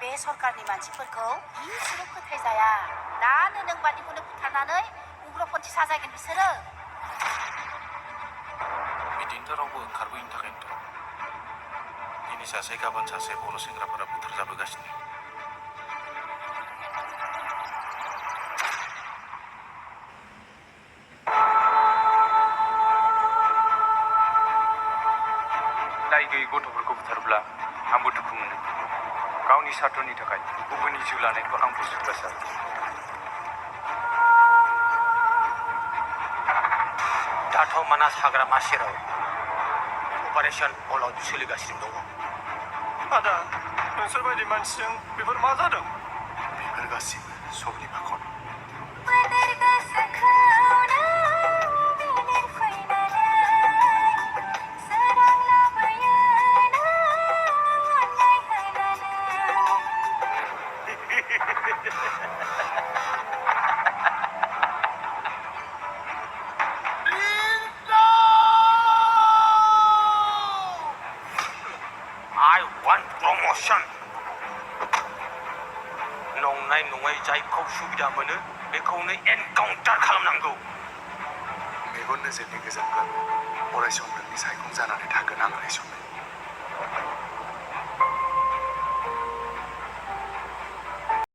बे सरकारनि मानसिफोरखौ इसेबो फोथायजाया। दानो नों बादिखौनो बुथारनानै उग्रपन्थी साजायगोन बिसोरो। बिदिनोथ' रावबो ओंखारबोयिनि थाखायनोथ' दिनै सासे गाबोन सासे बर' सेंग्राफोरा बुथारजाबोगासिनो। दाय गैयै गथ'फोरखौ बुथारब्ला आंबो दुखु मोनो। गावनि सार्थनि थाखाय गुबुननि जिउ लानायखौ आंबो सुखुसारो। दाथ' मानास हाग्रामा सेराव अपारेशन अल आउट सोलिगासिनो दङ। आदा, नोंसोर बायदि मानसिजों बेफोर मा जादों? बेफोर गासिबो समनि फाखन। I want promotion. नंनाय नङै जायखौ सुबिदा मोनो बेखौनो एनकाउन्टार खालामनांगौ। मेगन नोजोरनि गोजोनब्लाबो अरायसम नोंनि सायखं जानानै थागोन आं रायसंनाय।